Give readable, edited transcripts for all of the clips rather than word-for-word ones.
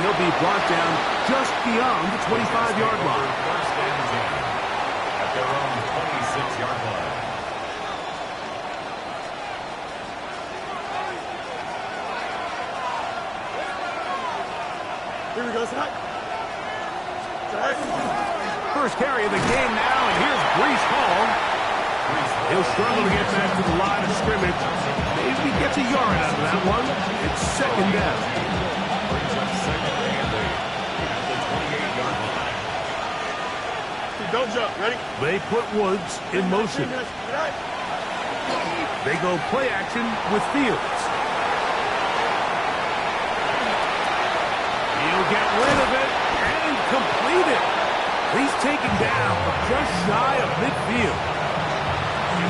he'll be brought down just beyond the 25-yard line. First and 10 at their own 26-yard line. Here we go, Scott. First carry of the game now, and here's Brees Hall. He'll struggle to get back to the line of scrimmage. Maybe gets a yard out of that one. It's second down. Brings up second and 8 at the 28-yard line. Don't jump. Ready? They put Woods in motion. They go play action with Fields. He'll get rid of it and complete it. He's taken down just shy of midfield.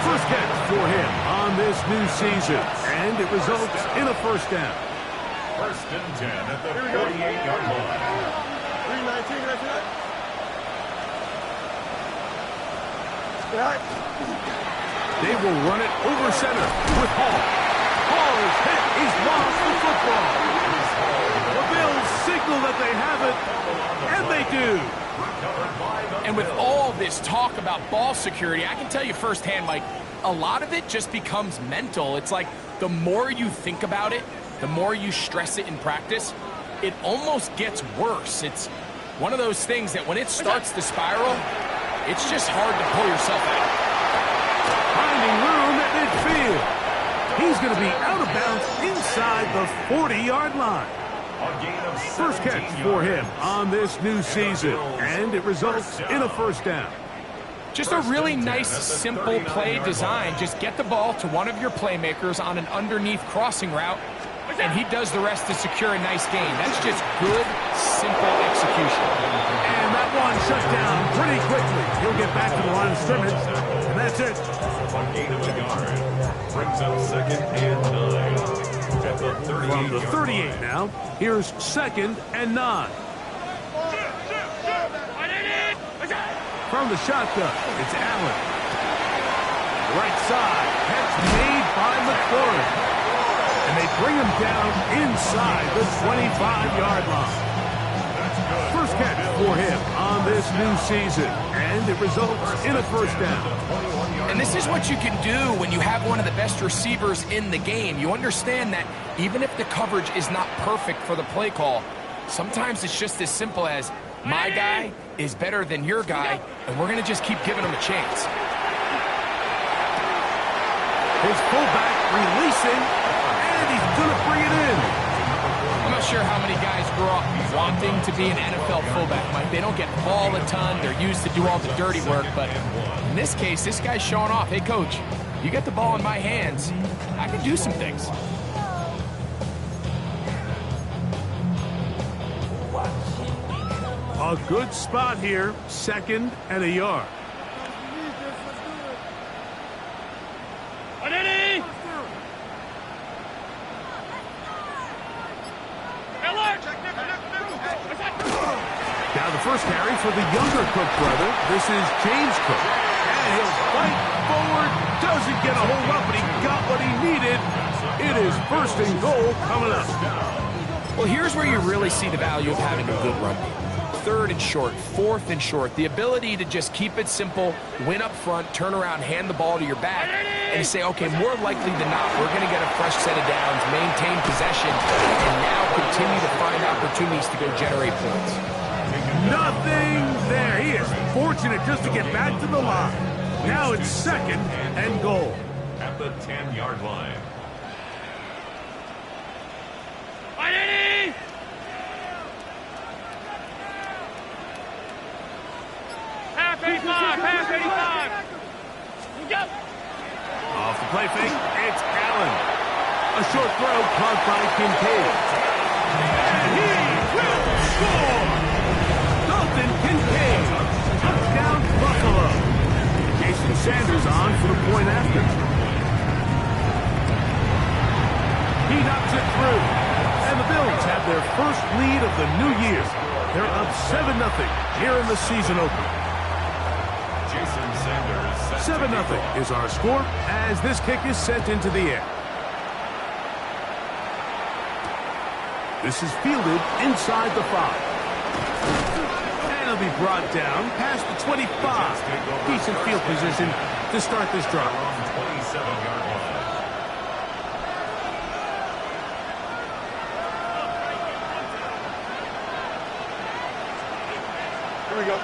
First catch for him on this new season, and it results in a first down. First and 10 at the 48-yard line. 319, right there. They will run it over center with Hall. Hall is hit. He's lost the football. The Bills signal that they have it, and they do. And with all this talk about ball security, I can tell you firsthand, Mike, a lot of it just becomes mental. It's like the more you think about it, the more you stress it in practice, it almost gets worse. It's one of those things that when it starts to spiral, it's just hard to pull yourself out. Finding room at midfield. He's going to be out of bounds inside the 40-yard line. First catch for him on this new season, and it results in a first down. Just a really nice, simple play design. Just get the ball to one of your playmakers on an underneath crossing route, and he does the rest to secure a nice gain. That's just good, simple execution. And that one shut down pretty quickly. He'll get back to the line of scrimmage, and that's it. A gain of a yard. Brings up second and 9. At the 38 From the 38 now, here's second and 9. From the shotgun, it's Allen. Right side, catch made by McLaurin. And they bring him down inside the 25-yard line. First catch for him on this new season, and it results in a first down. And this is what you can do when you have one of the best receivers in the game. You understand that even if the coverage is not perfect for the play call, sometimes it's just as simple as my guy is better than your guy, and we're going to just keep giving him a chance. His fullback releasing, and he's going to bring it in. I'm not sure how many guys grow up wanting to be an NFL fullback, Mike. They don't get ball a ton. They're used to do all the dirty work. But in this case, this guy's showing off. Hey, coach, you get the ball in my hands, I can do some things. A good spot here, second and a yard. Now the first carry for the younger Cook brother. This is James Cook. And he'll fight forward. Doesn't get a hold up, but he got what he needed. It is first and goal coming up. Well, here's where you really see the value of having a good run game. Third and short, fourth and short, the ability to just keep it simple, win up front, turn around, hand the ball to your back, and say, okay, more likely than not, we're going to get a fresh set of downs, maintain possession, and now continue to find opportunities to go generate points. Nothing there. He is fortunate just to get back to the line. Now it's second and goal. At the 10-yard line. Off the play fake, it's Allen. A short throw caught by Kincaid. And he will score! Dalton Kincaid, touchdown Buffalo. Jason Sanders on for the point after. He knocks it through. And the Bills have their first lead of the new year. They're up 7-0 here in the season opener. 7-0 is our score as this kick is sent into the air. This is fielded inside the 5. And it'll be brought down past the 25. Decent field position to start this drive. On the 27-yard line. Here we go.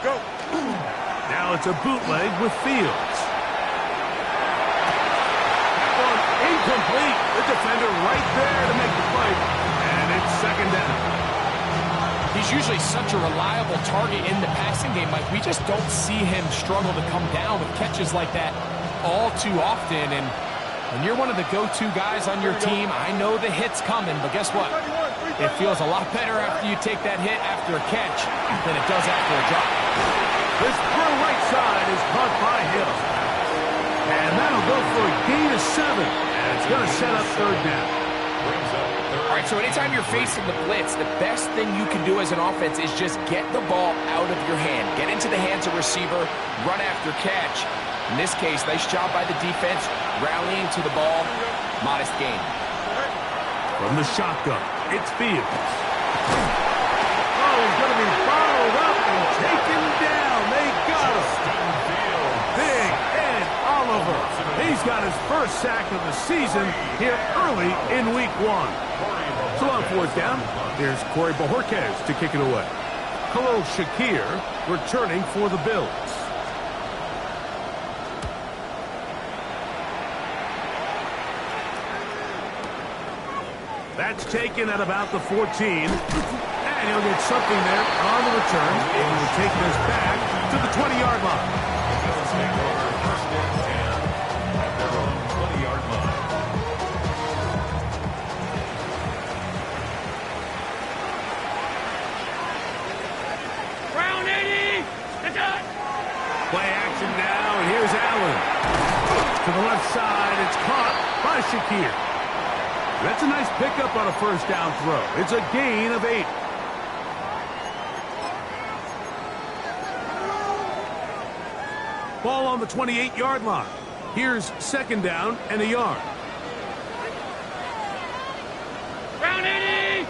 Go. Now it's a bootleg with Fields. One incomplete. The defender right there to make the play. And it's second down. He's usually such a reliable target in the passing game, Mike. We just don't see him struggle to come down with catches like that all too often. And when you're one of the go-to guys on your team, I know the hit's coming, but guess what? It feels a lot better after you take that hit after a catch than it does after a drop. This throw right side is caught by Hill. And that'll go for a gain of 7. And it's going to set up third down. All right, so anytime you're facing the blitz, the best thing you can do as an offense is just get the ball out of your hand. Get into the hands of receiver, run after catch. In this case, nice job by the defense, rallying to the ball. Modest gain. From the shotgun, it's Fields. Oh, he's going to be followed up and taken down. They got him. Big Ed Oliver. He's got his first sack of the season here early in week 1. So on fourth down, here's Corey Bojorquez to kick it away. Khalil Shakir returning for the Bills. That's taken at about the 14. And he'll get something there on the return. And he'll take this back to the 20-yard line. Bills take over first and 10 at their own 20-yard line. Round 80. It's up. Play action now, and here's Allen. To the left side, it's caught by Shakir. That's a nice pickup on a first down throw. It's a gain of 8. Ball on the 28-yard line. Here's second down and a yard. Round 80.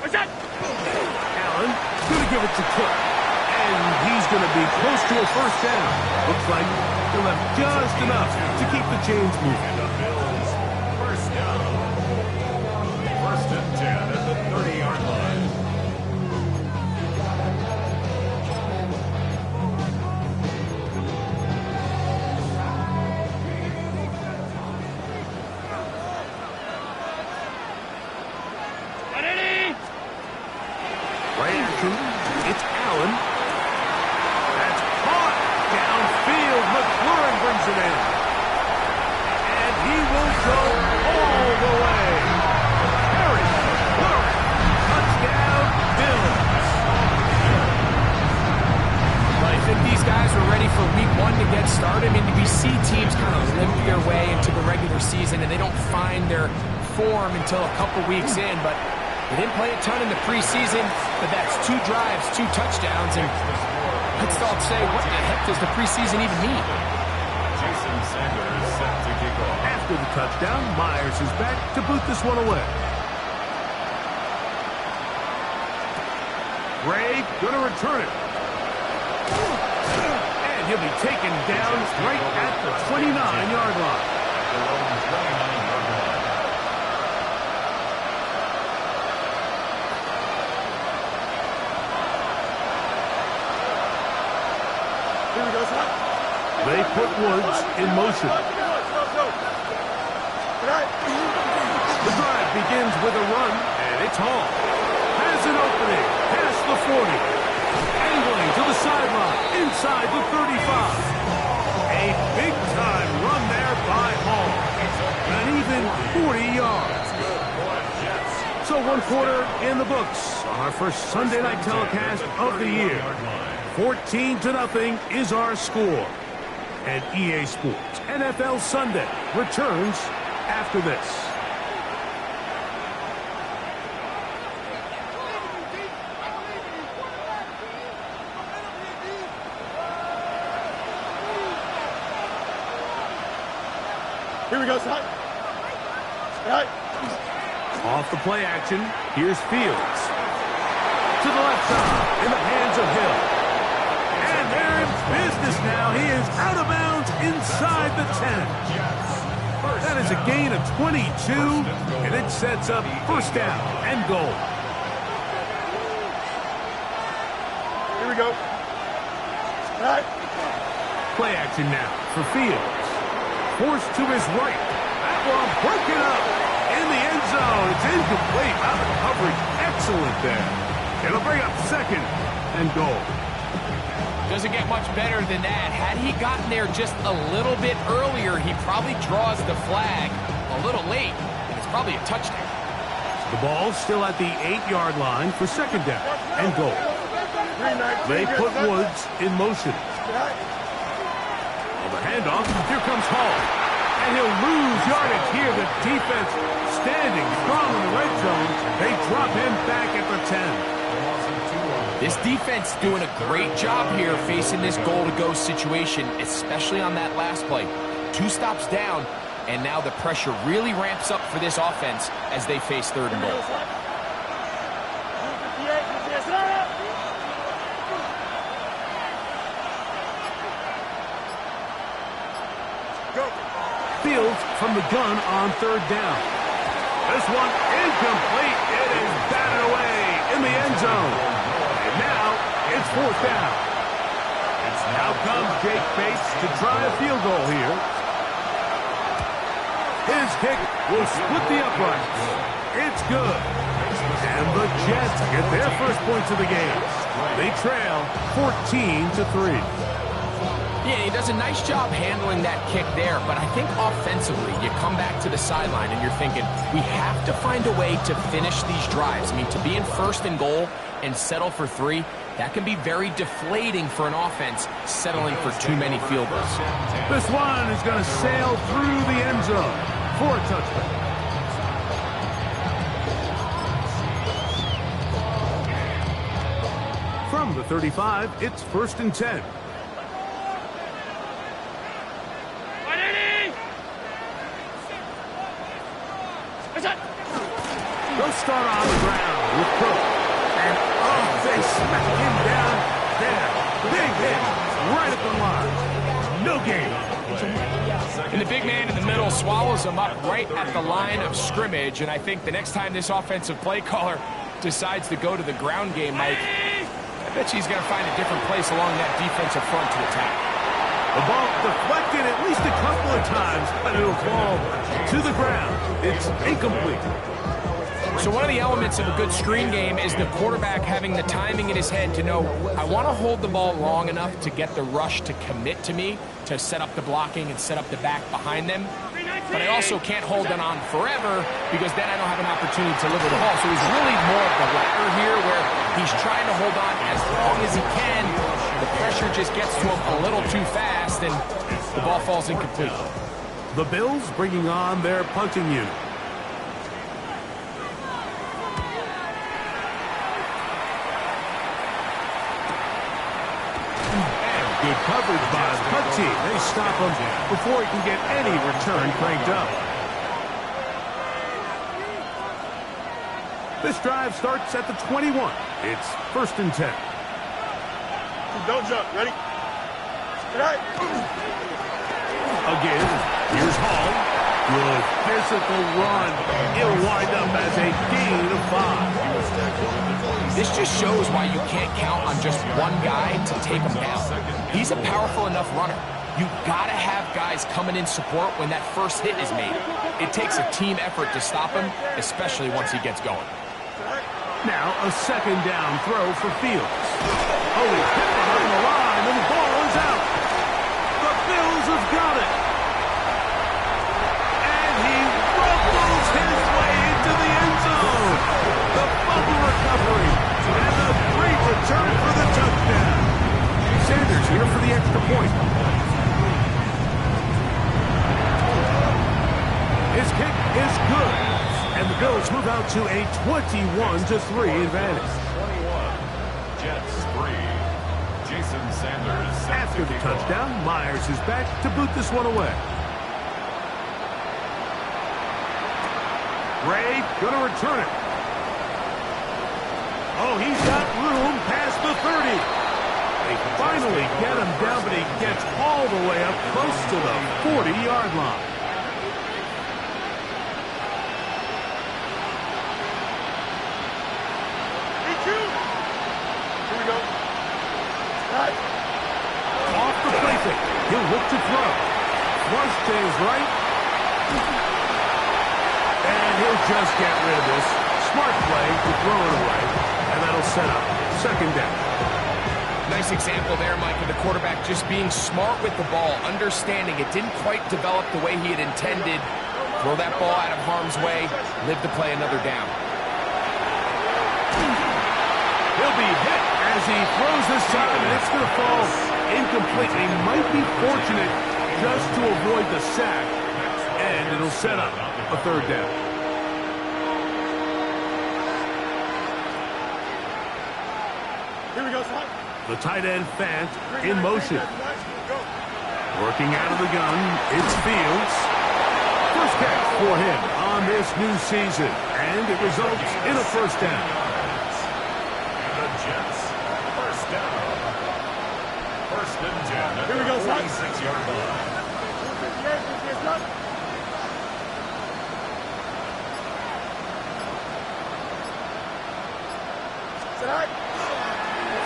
What's that? Allen going to give it to Cook. And he's going to be close to a first down. Looks like he'll have just enough to keep the chains moving. The Bills first down. First and 10 at the 30-yard line. Right action. It's Allen. That's caught downfield. McLaurin brings it in. And he will go all the way. Harry McLaurin. Touchdown, Bills. Well, I think these guys are ready for week 1 to get started. I mean, we see teams kind of limp their way into the regular season, and they don't find their form until a couple weeks in, but they didn't play a ton in the preseason, but that's 2 drives, 2 touchdowns, and let's all say, what the heck does the preseason even mean? Jason Sanders set to kick off. After the touchdown, Myers is back to boot this one away. Gray going to return it. And he'll be taken down right at the 29-yard line. Their own 29-yard line. Here we go, son. They put Woods in motion. The drive begins with a run, and it's Hall. Has an opening past the 40. Angling to the sideline, inside the 35. A big-time run there by Hall. An even 40 yards. So 1 quarter in the books on our first Sunday night telecast of the year. 14-0 is our score. And EA Sports NFL Sunday returns after this. Here we go, son. Right. Off the play action, here's Fields. To the left side, in the hands of Hill. And they're in business now. He is out of bounds inside the 10. That is a gain of 22, and it sets up first down and goal. Here we go. Right. Play action now for Fields. Forced to his right. That one broken up in the end zone. It's incomplete. Out of coverage. Excellent there. It'll bring up second and goal. Doesn't get much better than that. Had he gotten there just a little bit earlier, he probably draws the flag a little late, and it's probably a touchdown. The ball's still at the 8-yard line for second down and goal. They put Woods in motion. On the handoff, here comes Hall. And he'll lose yardage here. The defense standing strong in the red zone. They drop him back at the 10. This defense doing a great job here facing this goal-to-go situation, especially on that last play. 2 stops down, and now the pressure really ramps up for this offense as they face third and goal. Fields from the gun on third down. This one incomplete. It is batted away in the end zone. And now it's fourth down. Now comes Jake Bates to try a field goal here. His kick will split the uprights. It's good. And the Jets get their first points of the game. They trail 14-3. Yeah, he does a nice job handling that kick there, but I think offensively, you come back to the sideline and you're thinking, we have to find a way to finish these drives. I mean, to be in first and goal and settle for 3, that can be very deflating for an offense settling for too many field goals. This one is going to sail through the end zone for a touchdown. From the 35, it's first and 10. They'll start on the ground with Cook. And, they smack him down there. Big hit right at the line. No gain. And the big man in the middle swallows him up right at the line of scrimmage. And I think the next time this offensive play caller decides to go to the ground game, Mike, I bet he's going to find a different place along that defensive front to attack. The ball deflected at least a couple of times, but it'll fall to the ground. It's incomplete. So one of the elements of a good screen game is the quarterback having the timing in his head to know, I want to hold the ball long enough to get the rush to commit to me, to set up the blocking and set up the back behind them. But I also can't hold it on forever because then I don't have an opportunity to deliver the ball. So he's really more of the latter here where he's trying to hold on as long as he can. The pressure just gets to him a little too fast and the ball falls incomplete. The Bills bringing on their punting unit. Good coverage by the punt team. They stop him before he can get any return cranked up. This drive starts at the 21. It's first and 10. Don't jump. Ready? Right. Again, here's Hall. Good physical run. He'll wind up as a gain of 5. This just shows why you can't count on just one guy to take him down. He's a powerful enough runner. You've got to have guys coming in support when that first hit is made. It takes a team effort to stop him, especially once he gets going. Now a second down throw for Fields. Oh, he's hit behind the line, and the ball is out. The Bills have got it. And he rumbles his way into the end zone. The fumble recovery, and the great return for the touchdown. Sanders here for the extra point. His kick is good. And the Bills move out to a 21-3 advantage. 21, Jets 3. Jason Sanders. After the touchdown, Myers is back to boot this one away. Gray gonna return it. Oh, he's got room past the 30. They finally get him down, but he gets all the way up close to the 40-yard line. Here we go. Cut. Off the play fake. He'll look to throw. Flush to his right. And he'll just get rid of this. Smart play to throw it away. And that'll set up second down. Nice example there, Mike, of the quarterback just being smart with the ball, understanding it didn't quite develop the way he had intended. Throw that ball out of harm's way, live to play another down. He'll be hit as he throws this time, and it's going to fall incomplete. He might be fortunate just to avoid the sack, and it'll set up a third down. Here we go, son. The tight end, Fant, in motion. Working out of the gun, it's Fields. First catch for him on this new season, and it results in a first down. And the Jets, first down. First and 10 at Here we go, the son. 46-yard line.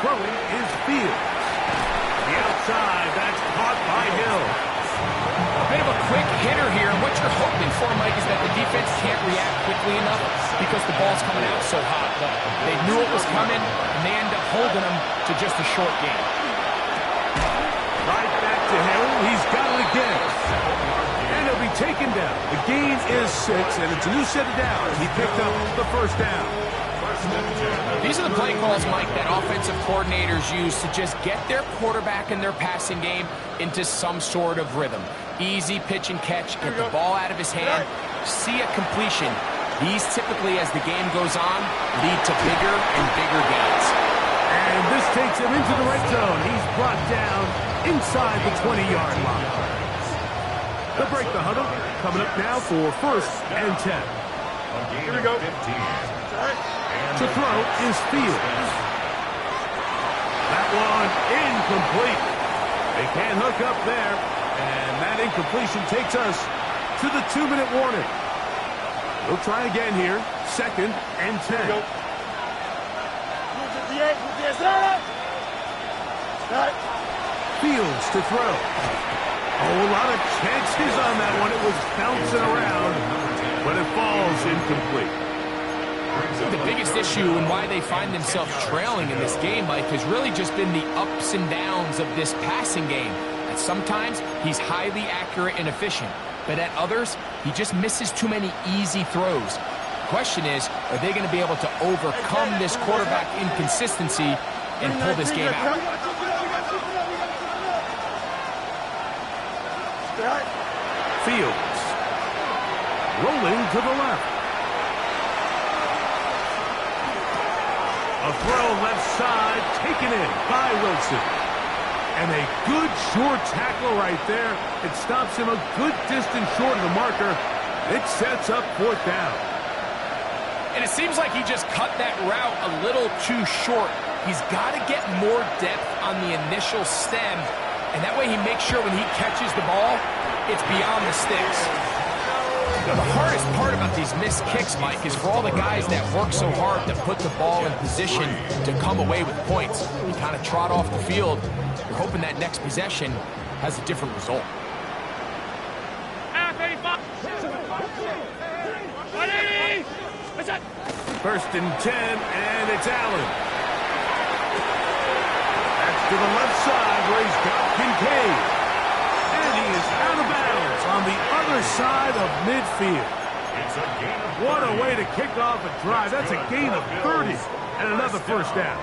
Throwing is Fields. The outside, that's caught by Hill. A bit of a quick hitter here. What you're hoping for, Mike, is that the defense can't react quickly enough because the ball's coming out so hot. But they knew it was coming, and they end up holding them to just a short game. Right back to Hill. He's got it again. And he'll be taken down. The gain is 6, and it's a new set of downs. He picked up the first down. These are the play calls, Mike, that offensive coordinators use to just get their quarterback and their passing game into some sort of rhythm. Easy pitch and catch, get the ball out of his hand, see a completion. These typically, as the game goes on, lead to bigger and bigger gains. And this takes him into the red zone. He's brought down inside the 20-yard line. They'll break the huddle. Coming up now for first and 10. Here we go. 15. To throw is Fields. That one incomplete. They can't hook up there. And that incompletion takes us to the 2-minute warning. We'll try again here. Second and 10. Fields to throw. Oh, a lot of chances on that one. It was bouncing around, but it falls incomplete. The biggest issue and why they find themselves trailing in this game, Mike, has really just been the ups and downs of this passing game. And sometimes he's highly accurate and efficient, but at others, he just misses too many easy throws. The question is, are they going to be able to overcome this quarterback inconsistency and pull this game out? Fields rolling to the left. A throw left side, taken in by Wilson. And a good short tackle right there. It stops him a good distance short of the marker. It sets up fourth down. And it seems like he just cut that route a little too short. He's got to get more depth on the initial stem. And that way he makes sure when he catches the ball, it's beyond the sticks. The hardest part about these missed kicks, Mike, is for all the guys that work so hard to put the ball in position to come away with points. You kind of trot off the field. You're hoping that next possession has a different result. First and 10, and it's Allen. That's to the left side where he's got Kincaid. And he is out of bounds on the other side of midfield. What a way to kick off a drive. That's a gain of 30 and another first down.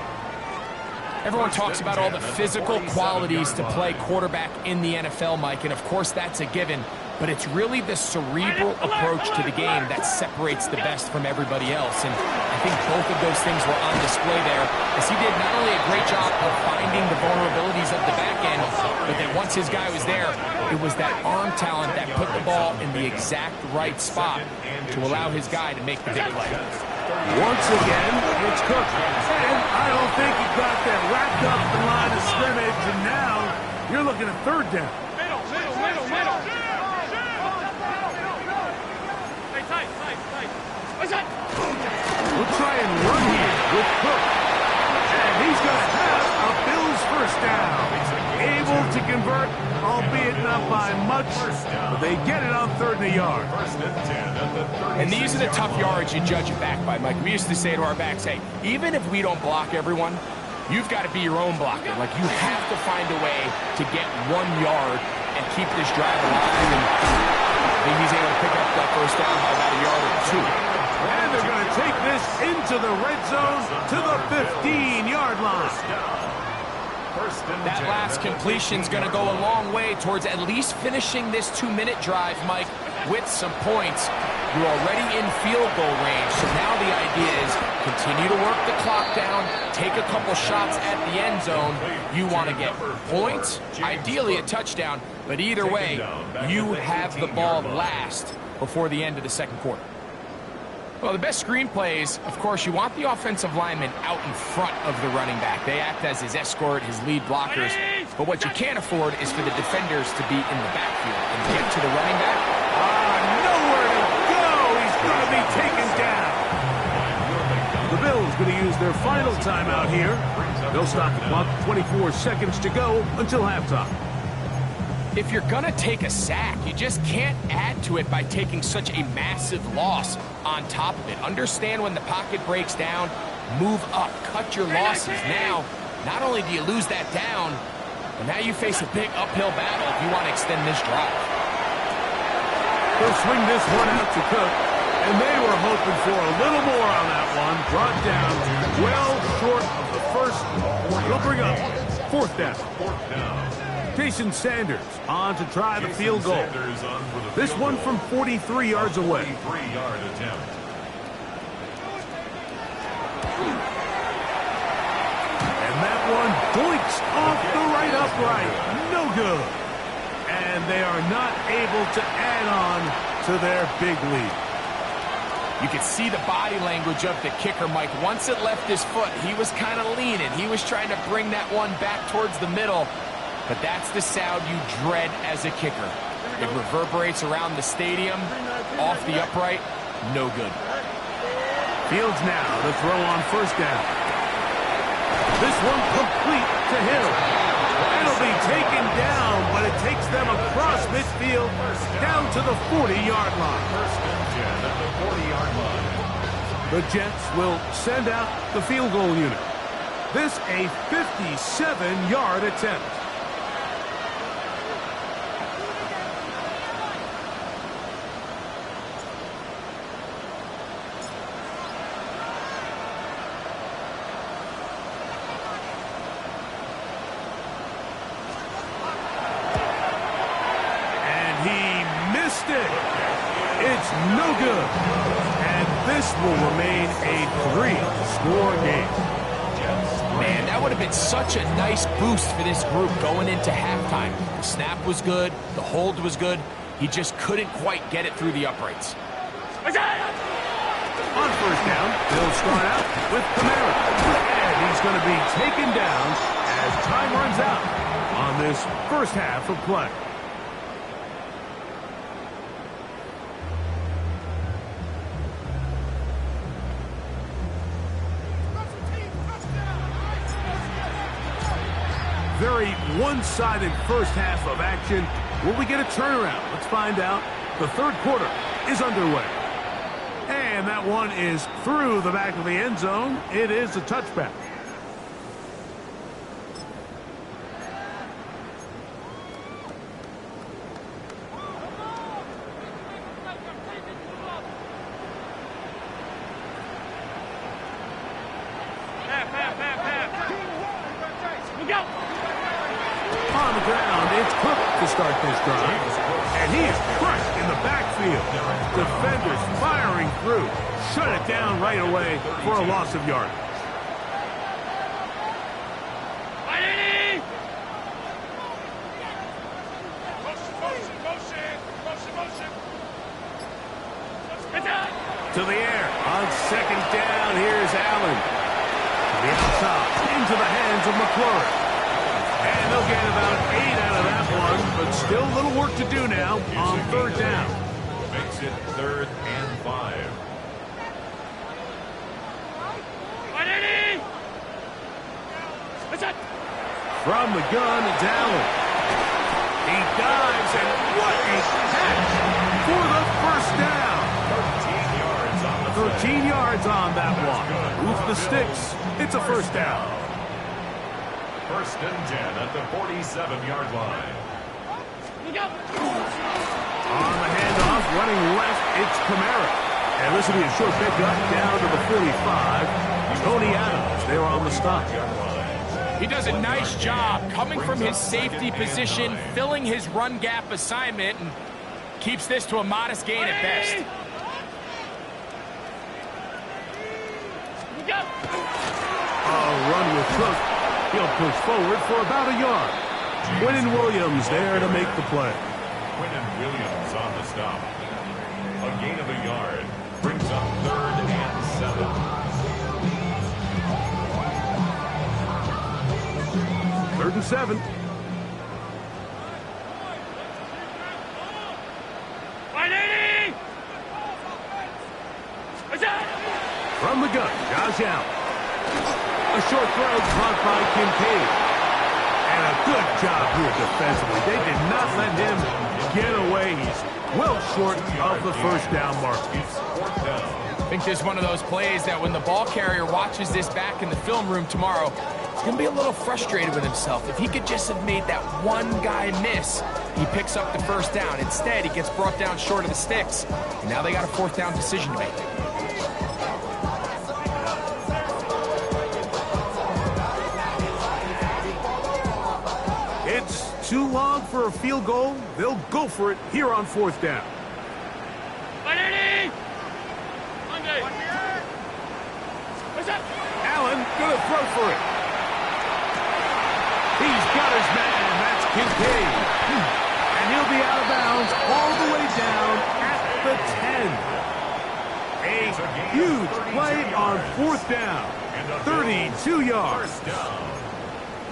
Everyone talks about all the physical qualities to play quarterback in the NFL, Mike, and of course that's a given. but it's really the cerebral approach to the game that separates the best from everybody else. And I think both of those things were on display there, as he did not only a great job of finding the vulnerabilities of the back end, but then once his guy was there, it was that arm talent that put the ball in the exact right spot to allow his guy to make the big play. Once again, it's Cook. And I don't think he got that wrapped up the line of scrimmage, and now you're looking at third down. Middle. Hey, tight. What's that? We'll try and run here with Cook. And he's going to have a Bills first down. Able to convert, albeit not by much, but they get it on 3rd and a yard. And these are the tough yards you judge it back by, Mike. We used to say to our backs, hey, even if we don't block everyone, you've got to be your own blocker. Like, you have to find a way to get 1 yard and keep this drive alive. And I think he's able to pick up that first down by about a yard or 2. And they're going to take this into the red zone to the 15-yard line. That last completion's going to go a long way towards at least finishing this 2-minute drive, Mike, with some points. You're already in field goal range, so now the idea is continue to work the clock down, take a couple shots at the end zone. You want to get points, ideally a touchdown, but either way, you have the ball last before the end of the second quarter. Well, the best screenplays, of course, you want the offensive lineman out in front of the running back. They act as his escort, his lead blockers. But what you can't afford is for the defenders to be in the backfield and get to the running back. Nowhere to go. He's going to be taken down. The Bills going to use their final timeout here. They'll stop the clock. 24 seconds to go until halftime. If you're going to take a sack, you just can't add to it by taking such a massive loss on top of it. Understand when the pocket breaks down, move up, cut your losses. Now, not only do you lose that down, but now you face a big uphill battle if you want to extend this drive. They'll swing this one out to Cook, and they were hoping for a little more on that one. Brought down well short of the first. They'll bring up 4th down. Jason Sanders on to try the field goal. This one from 43 yards away. And that one boinks off the right upright. No good. And they are not able to add on to their big lead. You could see the body language of the kicker, Mike. Once it left his foot, he was kind of leaning. He was trying to bring that one back towards the middle. But that's the sound you dread as a kicker. It reverberates around the stadium, off the upright, no good. Fields now to throw on 1st down. This one complete to Hill. It'll be taken down, but it takes them across midfield down to the 40-yard line. The Jets will send out the field goal unit. This a 57-yard attempt. It's no good. And this will remain a 3-score game. Man, that would have been such a nice boost for this group going into halftime. The snap was good. The hold was good. He just couldn't quite get it through the uprights. On 1st down, they'll start out with Camara. And he's going to be taken down as time runs out on this first half of play. Very one-sided first half of action. Will we get a turnaround? Let's find out. The 3rd quarter is underway. And that one is through the back of the end zone. It is a touchback. On the ground, it's Cook to start this drive. And he is crushing field. Defenders firing through. Shut it down right away for a loss of yardage. To the air. On second down, here's Allen. To the outside, into the hands of McClure. And they'll get about 8 out of that one, but still a little work to do now on third down. Makes it 3rd and 5. From the gun, it's Allen. He dives, and what a catch for the first down. 13 yards on that one. Move the sticks. It's a first down. 1st and 10 at the 47-yard line. On the handoff, running left, it's Kamara. And this will be a short pickup down to the 45. Tony Adams there on the stop. He does a nice job coming from his safety position, filling his run gap assignment, and keeps this to a modest gain at best. Run with Cook. He'll push forward for about a yard. Quinnen Williams there to make the play. Quinnen Williams on the stop. A gain of a yard. Brings up 3rd and 7. 3rd and 7. From the gun, Josh Allen. A short throw caught by Kincaid. And a good job here defensively. They did not let him get away. He's well short of the first down mark. I think this is one of those plays that when the ball carrier watches this back in the film room tomorrow, he's going to be a little frustrated with himself. If he could just have made that one guy miss, he picks up the first down. Instead, he gets brought down short of the sticks. And now they got a 4th down decision to make. It's too long for a field goal. They'll go for it here on 4th down. Allen gonna throw for it. He's got his man. That's Kincaid. And he'll be out of bounds all the way down at the 10. A huge play on 4th down. 32 yards.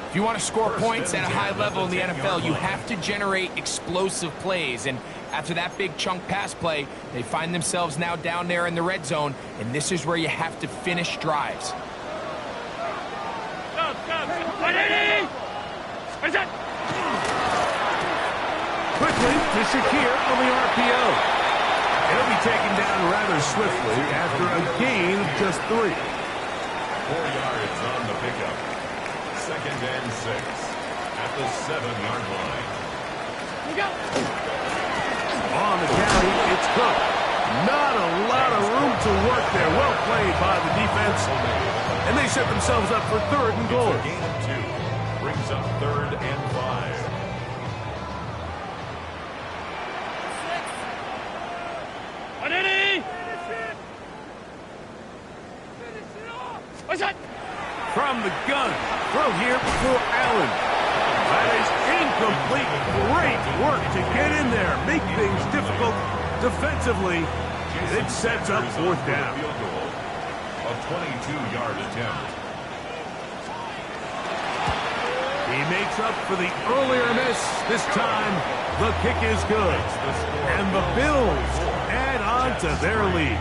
If you want to score points at a high level in the NFL, you have to generate explosive plays. And after that big chunk pass play, they find themselves now down there in the red zone, and this is where you have to finish drives. Quickly to Shakir on the RPO. He'll be taken down rather swiftly after a gain of just 3. 4 yards on the pickup. 2nd and 6 at the 7-yard line. On the carry, it's Cook. Not a lot of room to work there. Well played by the defense. And they set themselves up for 3rd and goal. It's a gain of 2. Brings up 3rd and 5. From the gun, throw here for Allen. That is incomplete. Great work to get in there, make things difficult defensively. It sets up 4th down. A 22-yard attempt. He makes up for the earlier miss. This time, the kick is good. And the Bills add on to their lead.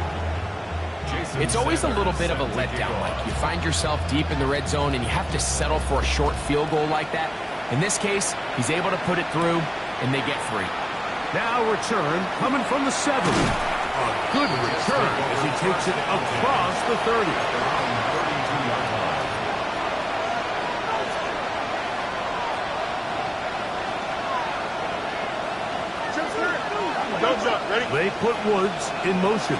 It's always a little bit of a letdown. Like, you find yourself deep in the red zone and you have to settle for a short field goal like that. In this case, he's able to put it through, and they get 3. Now return coming from the 7. A good return as he takes it across the 30. They put Woods in motion.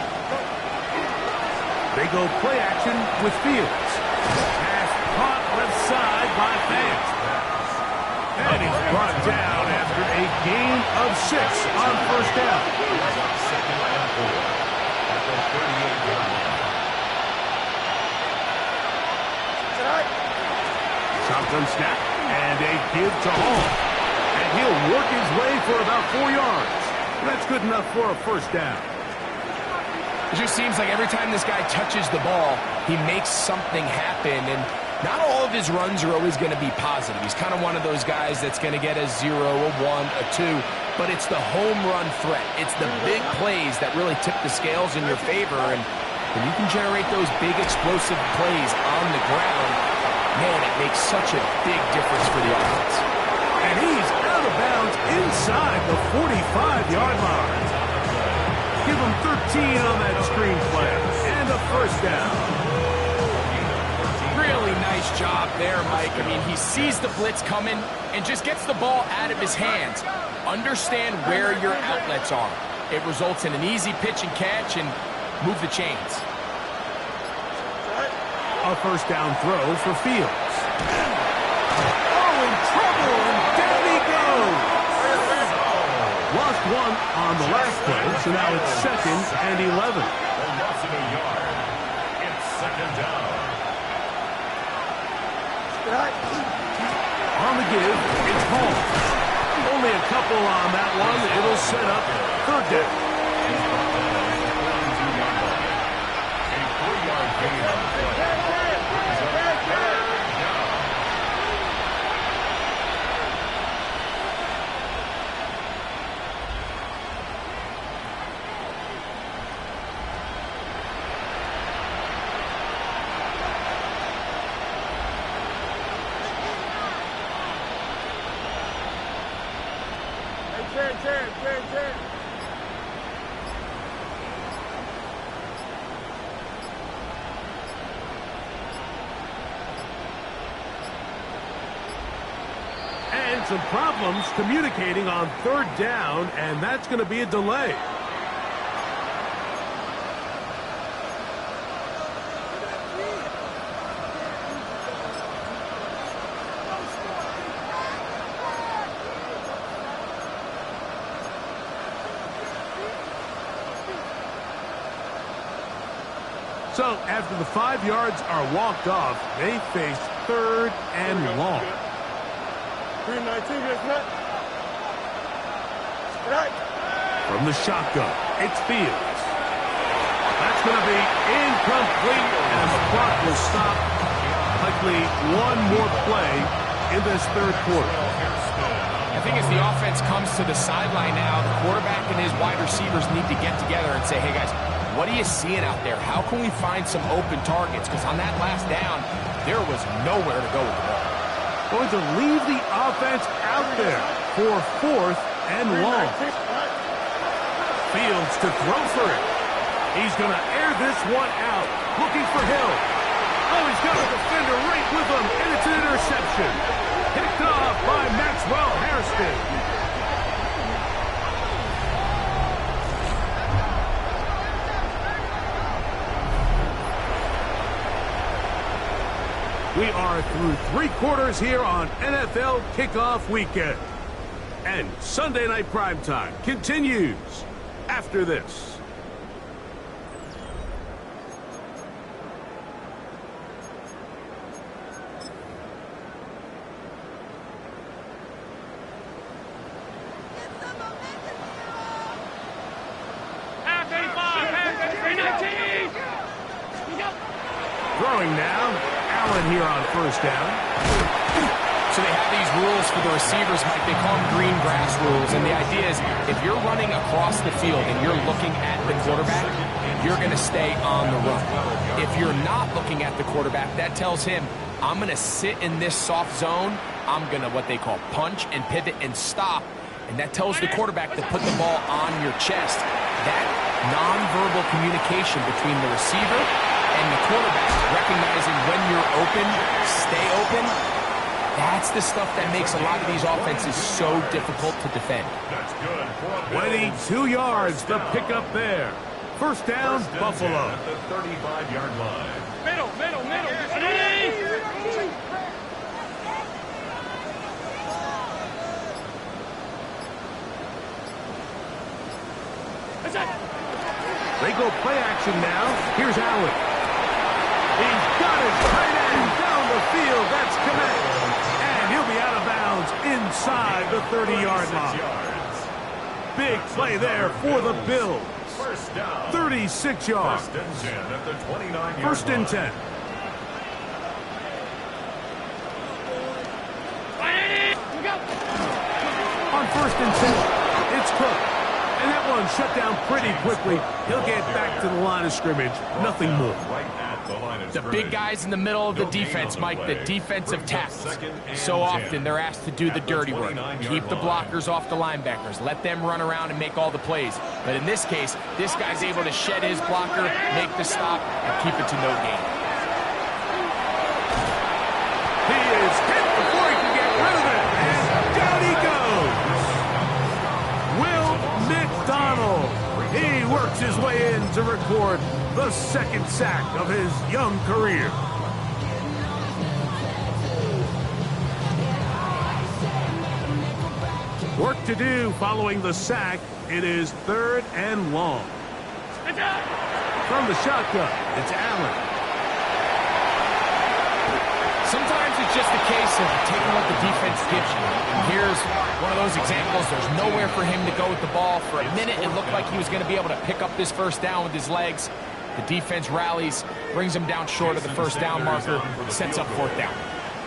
They go play action with Fields. Pass caught left side by Fant. And he's brought down after a gain of 6 on 1st down. Shotgun snap, and a give to Hall. And he'll work his way for about 4 yards. That's good enough for a first down. It just seems like every time this guy touches the ball, he makes something happen, and not all of his runs are always going to be positive. He's kind of one of those guys that's going to get a 0, a 1, a 2, but it's the home run threat. It's the big plays that really tip the scales in your favor, and when you can generate those big explosive plays on the ground, man, it makes such a big difference for the offense. And he's out of bounds inside the 45-yard line. Give him 13 on that screen play, and a first down. Really nice job there, Mike. I mean, he sees the blitz coming and just gets the ball out of his hands. Understand where your outlets are. It results in an easy pitch and catch and move the chains. A first down throw for Fields. Oh, in trouble, and down he goes. Lost one on the last play, so now it's 2nd and 11. A loss of a yard. It's 2nd down. On the give, it's Hall. Only a couple on that one. It'll set up 3rd down. A 4-yard gain on the play. And some problems communicating on 3rd down, and that's going to be a delay. So after the 5 yards are walked off, they face 3rd and long. From the shotgun, it's Fields. That's going to be incomplete, and the clock will stop. Likely one more play in this 3rd quarter. I think as the offense comes to the sideline now, the quarterback and his wide receivers need to get together and say, hey guys, what are you seeing out there? How can we find some open targets? Because on that last down, there was nowhere to go with the ball. Going to leave the offense out there for 4th and long. Fields to throw for it. He's going to air this one out, looking for Hill. Oh, he's got a defender right with him, and it's an interception. Picked off by Maxwell Hairston. We are through 3 quarters here on NFL Kickoff Weekend. And Sunday Night Primetime continues after this. Throwing now. Allen here on 1st down. So they have these rules for the receivers, Mike. They call them green grass rules. And the idea is if you're running across the field and you're looking at the quarterback, you're going to stay on the run. If you're not looking at the quarterback, that tells him, I'm going to sit in this soft zone. I'm going to what they call punch and pivot and stop. And that tells the quarterback to put the ball on your chest. That nonverbal communication between the receiver and the quarterback, recognizing when you're open, stay open, that's the stuff that makes a lot of these offenses so difficult to defend. That's good. 22 yards, the pickup there. 1st down, Buffalo. At the 35-yard line. Middle. They go play action now. Here's Allen. He's got his tight end down the field. That's connect. He'll be out of bounds inside the 30-yard line. Big play there for the Bills. 36 yards. First and 10 at the 29-yard line. First and 10. On first and 10, it's Cook. And that one shut down pretty quickly. He'll get back to the line of scrimmage. Nothing more. Right at the line of The scrimmage. big guys in the middle of the defense, Mike, the defensive tackles. So often they're asked to do the dirty work. Keep the blockers off the linebackers. Let them run around and make all the plays. But in this case, this guy's able to shed his blocker, make the stop, and keep it to no gain. He is hit before he can get rid of it. And down he goes. Will McDonald. He works his way in to record the second sack of his young career. Work to do following the sack. It is 3rd and long. From the shotgun, it's Allen. Sometimes it's just a case of taking what the defense gives you. And here's one of those examples. There's nowhere for him to go with the ball. For a minute, it looked like he was going to be able to pick up this first down with his legs. The defense rallies, brings him down short of the first down marker, sets up 4th down.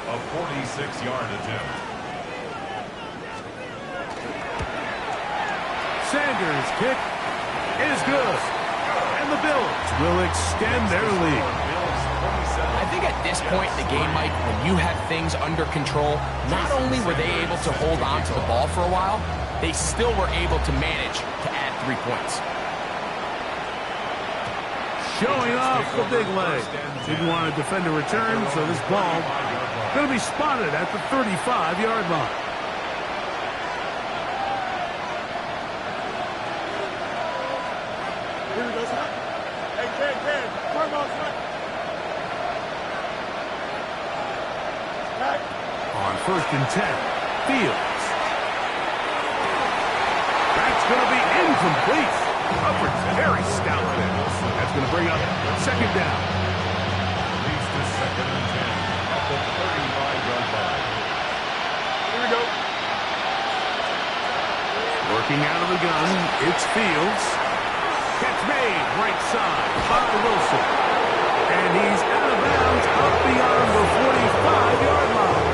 A 46-yard attempt. Sanders' kick is good. And the Bills will extend their lead. I think at this point in the game, Mike, when you have things under control, not only were they able to hold on to the ball for a while, they still were able to manage to add 3 points. Showing off the big leg. Didn't want to defend a return, so this ball going to be spotted at the 35-yard line. Here we go, son. Hey, Ken, turn on, son. On first and 10, Fields. That's going to be incomplete. Coverage very stout there. That's going to bring up 2nd down. Leads to 2nd and 10 at the 35-yard line. Here we go. Working out of the gun, it's Fields. Catch made, right side by Wilson. And he's out of bounds up beyond the 45-yard line.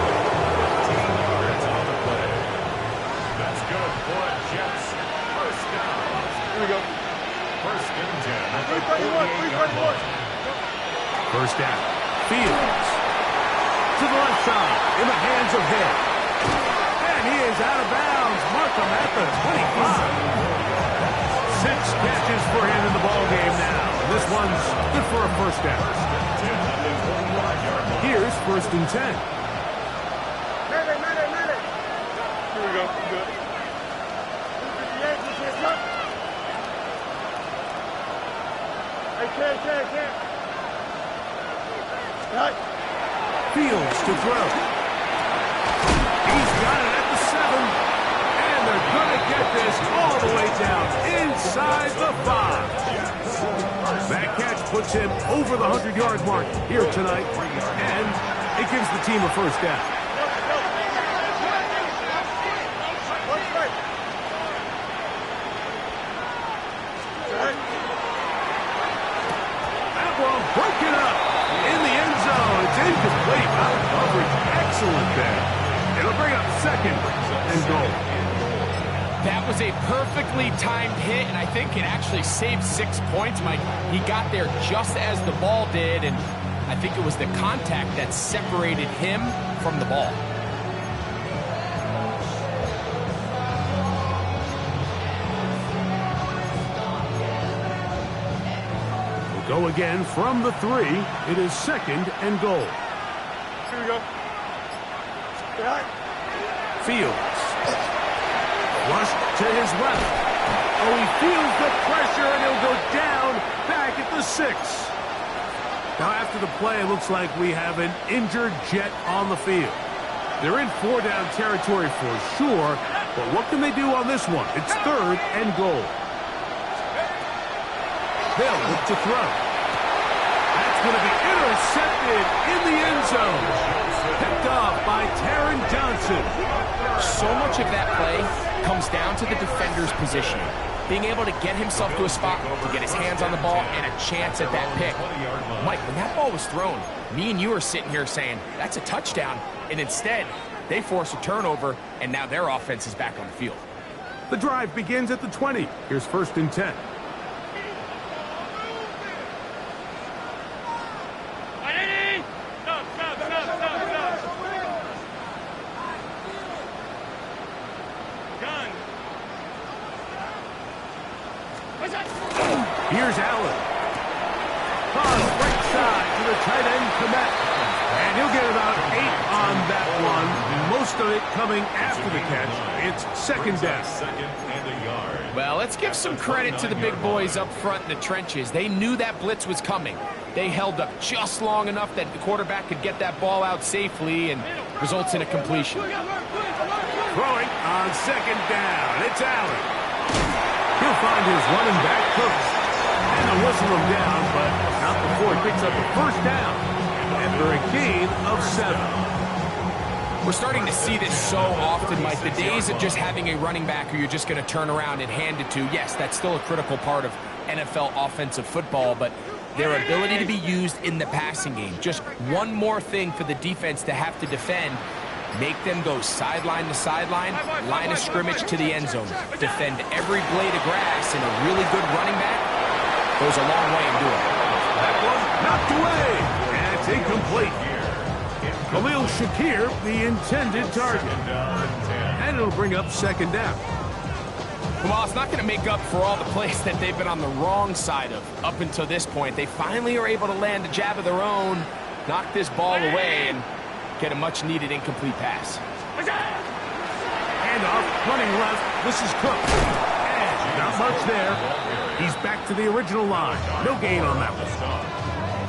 18 yards on the play. That's good for a Jets first down. Here we go. First and 10 at the 331, 48-yard line. First down, Fields. To the left side, in the hands of Hill. And he is out of bounds. Mark him at the 25. 6 catches for him in the ball game now. This one's good for a first down. Here's first and 10. Minute. Here we go. Good. Hey, Ken. Right. Fields to throw. He's got it at the 7. And they're going to get this all the way down inside the 5. That catch puts him over the 100-yard mark here tonight. And it gives the team a first down. That one broken up in the end zone. It's incomplete. Out of coverage. Excellent there. It'll bring up 2nd and goal. That was a perfectly timed hit, and I think it actually saved 6 points, Mike. He got there just as the ball did, and I think it was the contact that separated him from the ball. We'll go again from the 3. It is 2nd and goal. Here we go. Right. Fields. Rushed to his left. Oh, he feels the pressure, and he'll go down back at the 6. Now, after the play, it looks like we have an injured Jet on the field. They're in 4-down territory for sure, but what can they do on this one? It's 3rd and goal. They'll look to throw. That's going to be intercepted in the end zone. Picked off by Taron Johnson. So much of that play comes down to the defender's positioning. Being able to get himself to a spot, to get his hands on the ball, and a chance at that pick. Mike, when that ball was thrown, me and you are sitting here saying, that's a touchdown. And instead, they force a turnover, and now their offense is back on the field. The drive begins at the 20. Here's 1st and 10. Here's Allen. Cross right side to the tight end, Komet. And he'll get about 8 on that one. Most of it coming after the catch. It's 2nd down. Well, let's give some credit to the big boys up front in the trenches. They knew that blitz was coming. They held up just long enough that the quarterback could get that ball out safely and results in a completion. Throwing on 2nd down. It's Allen. He'll find his running back Cooks. And they'll whistle him down, but not before he picks up a 1st down after a gain of 7. We're starting to see this so often, Mike. The days of just having a running back who you're just going to turn around and hand it to, yes, that's still a critical part of NFL offensive football, but their ability to be used in the passing game, just one more thing for the defense to have to defend, make them go sideline to sideline, line of scrimmage to the end zone, defend every blade of grass, and a really good running back goes a long way in doing it. That one knocked away, and it's incomplete. Khalil Shakir, the intended target. And it'll bring up 2nd down. Well, it's not going to make up for all the plays that they've been on the wrong side of up until this point. They finally are able to land a jab of their own, knock this ball away, and get a much-needed incomplete pass. Handoff, running left. This is Cook. And not much there. He's back to the original line. No gain on that one.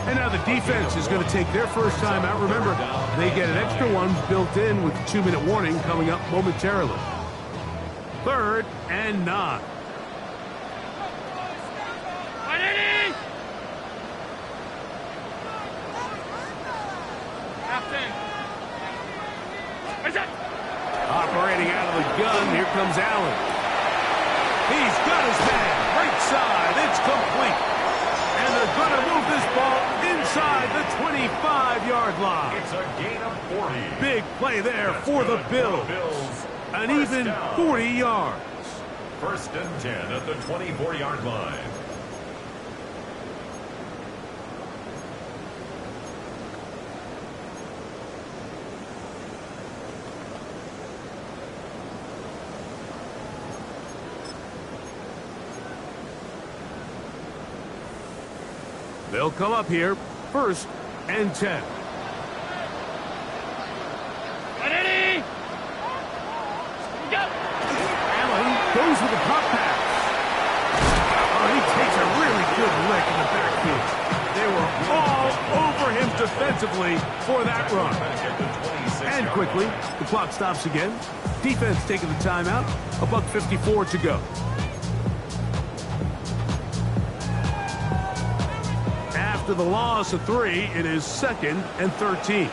And now the defense is going to take their first time out. Remember, they get an extra one built in with 2-minute warning coming up momentarily. 3rd and 9. Operating out of the gun, here comes Allen. He's got his man, right side, it's complete. And they're going to move this ball inside the 25-yard line. It's a gain of 40. Big play there for the Bills. An even 40 yards. 1st and 10 at the 24-yard line. They'll come up here, 1st and 10. Allen goes with the pop pass. Oh, he takes a really good lick in the backfield. They were all over him defensively for that run. And quickly, the clock stops again. Defense taking the timeout. $1:54 to go. After the loss of 3, it is 2nd and 13.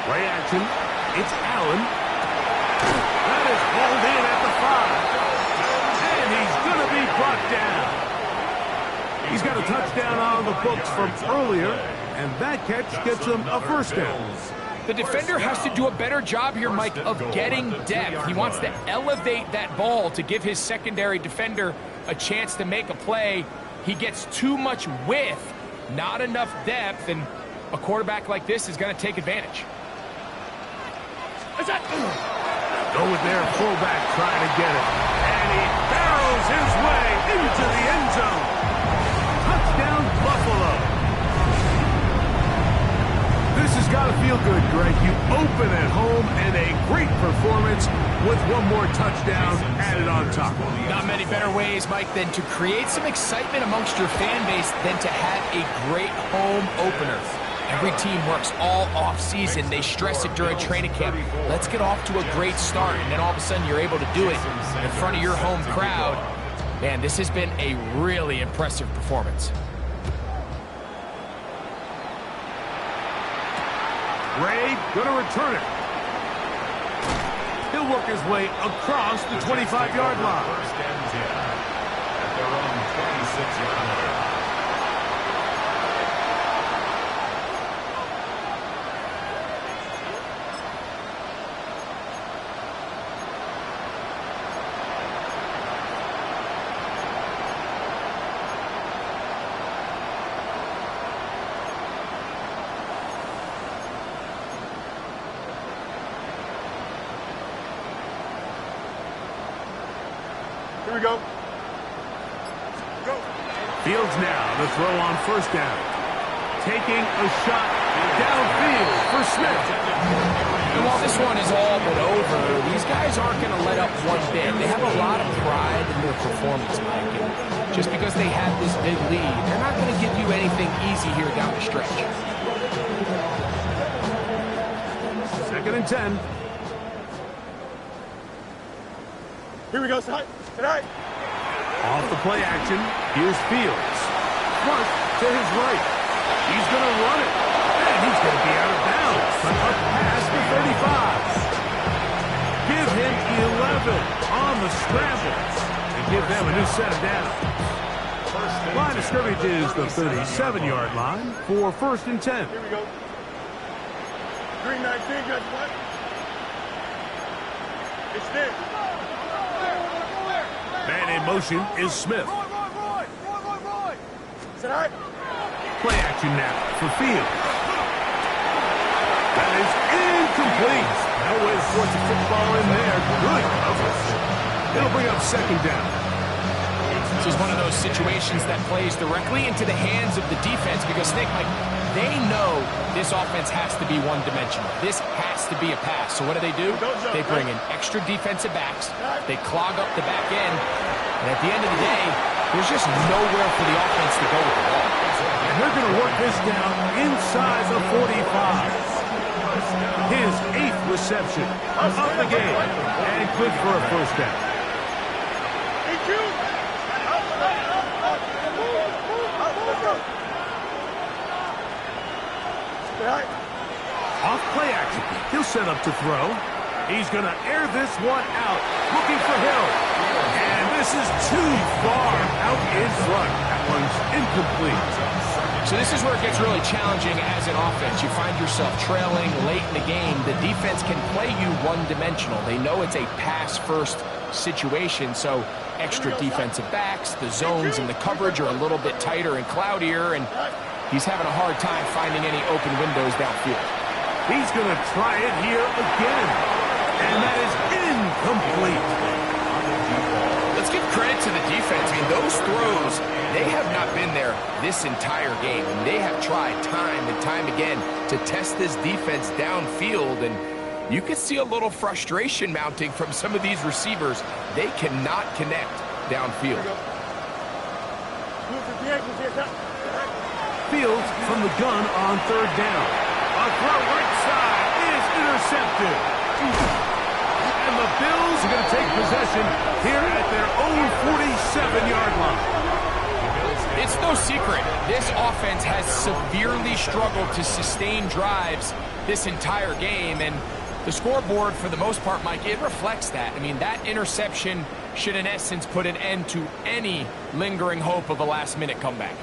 Play action. It's Allen. That is hauled in at the 5. And he's going to be brought down. He's got a touchdown on the books from earlier. And that catch gets him a 1st down. The defender has to do a better job here, Mike, of getting depth. He wants to elevate that ball to give his secondary defender a chance to make a play. He gets too much width, not enough depth, and a quarterback like this is going to take advantage. Go with their fullback trying to get it. And he barrels his way into the end zone. Touchdown, Buffalo. This has got to feel good, Greg. You open at home and a great performance with one more touchdown added on top. Not many better ways, Mike, than to create some excitement amongst your fan base than to have a great home opener. Every team works all off-season. They stress it during training camp. Let's get off to a great start, and then all of a sudden you're able to do it in front of your home crowd. Man, this has been a really impressive performance. Ray gonna return it. He'll work his way across the 25-yard line. First and 10 at their own 26-yard line. Here we go. Go. Fields now to throw on first down. Taking a shot downfield for Smith. And while this one is all but over, these guys aren't going to let up one bit. They have a lot of pride in their performance, Mike. And just because they have this big lead, they're not going to give you anything easy here down the stretch. 2nd and 10. Here we go, side. Tonight. Off the play action, here's Fields. Flush to his right. He's going to run it. And he's going to be out of bounds. But up past the 35. Give him 11 on the scramble. And give them a new set of downs. Line of scrimmage is the 37-yard line for 1st and 10. Here we go. Green 19, just what? It's this. Man in motion is Smith. Tonight. Play action now for Fields. That is incomplete. No way to force a football in there. Good coverage. It'll bring up 2nd down. This is one of those situations that plays directly into the hands of the defense because, Nick, Mike, they know this offense has to be one-dimensional. This has to be a pass. So what do? They bring in extra defensive backs. They clog up the back end. And at the end of the day, there's just nowhere for the offense to go with the ball. And they're going to work this down inside the 45. His 8th reception of the game. And good for a first down. Off play action. He'll set up to throw. He's going to air this one out. Looking for Hill. And this is too far out in front. That one's incomplete. So this is where it gets really challenging as an offense. You find yourself trailing late in the game. The defense can play you one-dimensional. They know it's a pass-first situation, so extra defensive backs, the zones and the coverage are a little bit tighter and cloudier, and he's having a hard time finding any open windows downfield. He's going to try it here again. And that is incomplete. Let's give credit to the defense. I mean, those throws, they have not been there this entire game. And they have tried time and time again to test this defense downfield. And you can see a little frustration mounting from some of these receivers. They cannot connect downfield. Fields from the gun on 3rd down. A throw right side is intercepted. And the Bills are going to take possession here at their own 47-yard line. It's no secret. This offense has severely struggled to sustain drives this entire game. And the scoreboard, for the most part, Mike, it reflects that. I mean, that interception should, in essence, put an end to any lingering hope of a last-minute comeback.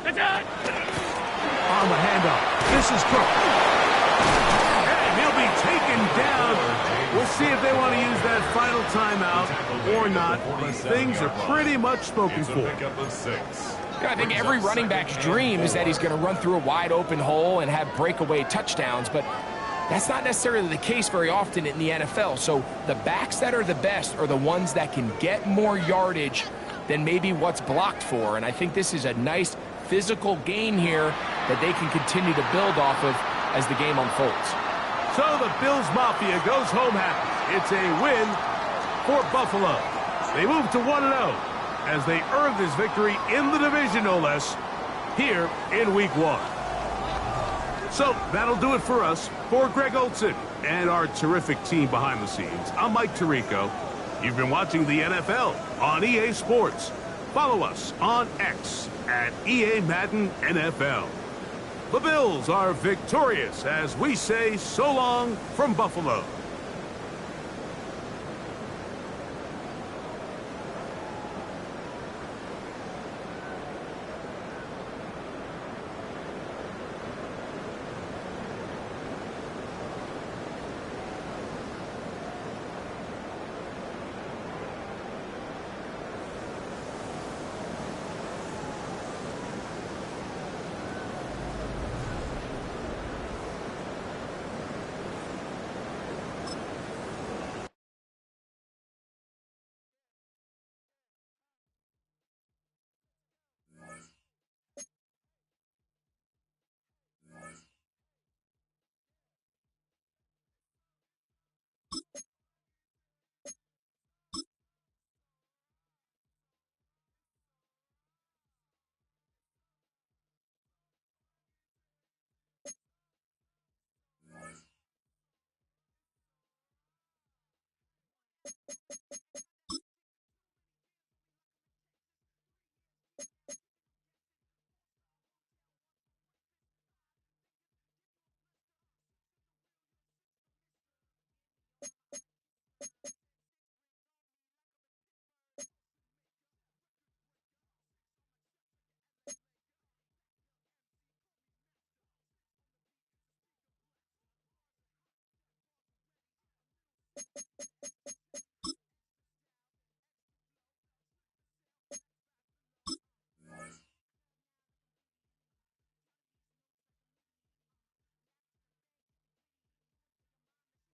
On the handoff, this is Cook. And he'll be taken down. We'll see if they want to use that final timeout or not. But things are pretty much spoken for. Yeah, I think every running back's dream is that he's going to run through a wide-open hole and have breakaway touchdowns, but that's not necessarily the case very often in the NFL. So the backs that are the best are the ones that can get more yardage than maybe what's blocked for, and I think this is a nice physical gain here that they can continue to build off of as the game unfolds. So the Bills Mafia goes home happy. It's a win for Buffalo. They move to 1-0 as they earn this victory in the division, no less. here in Week 1. So that'll do it for us. For Greg Olson and our terrific team behind the scenes, I'm Mike Tirico. You've been watching the NFL on EA Sports. Follow us on X at EA Madden NFL. The Bills are victorious as we say so long from Buffalo.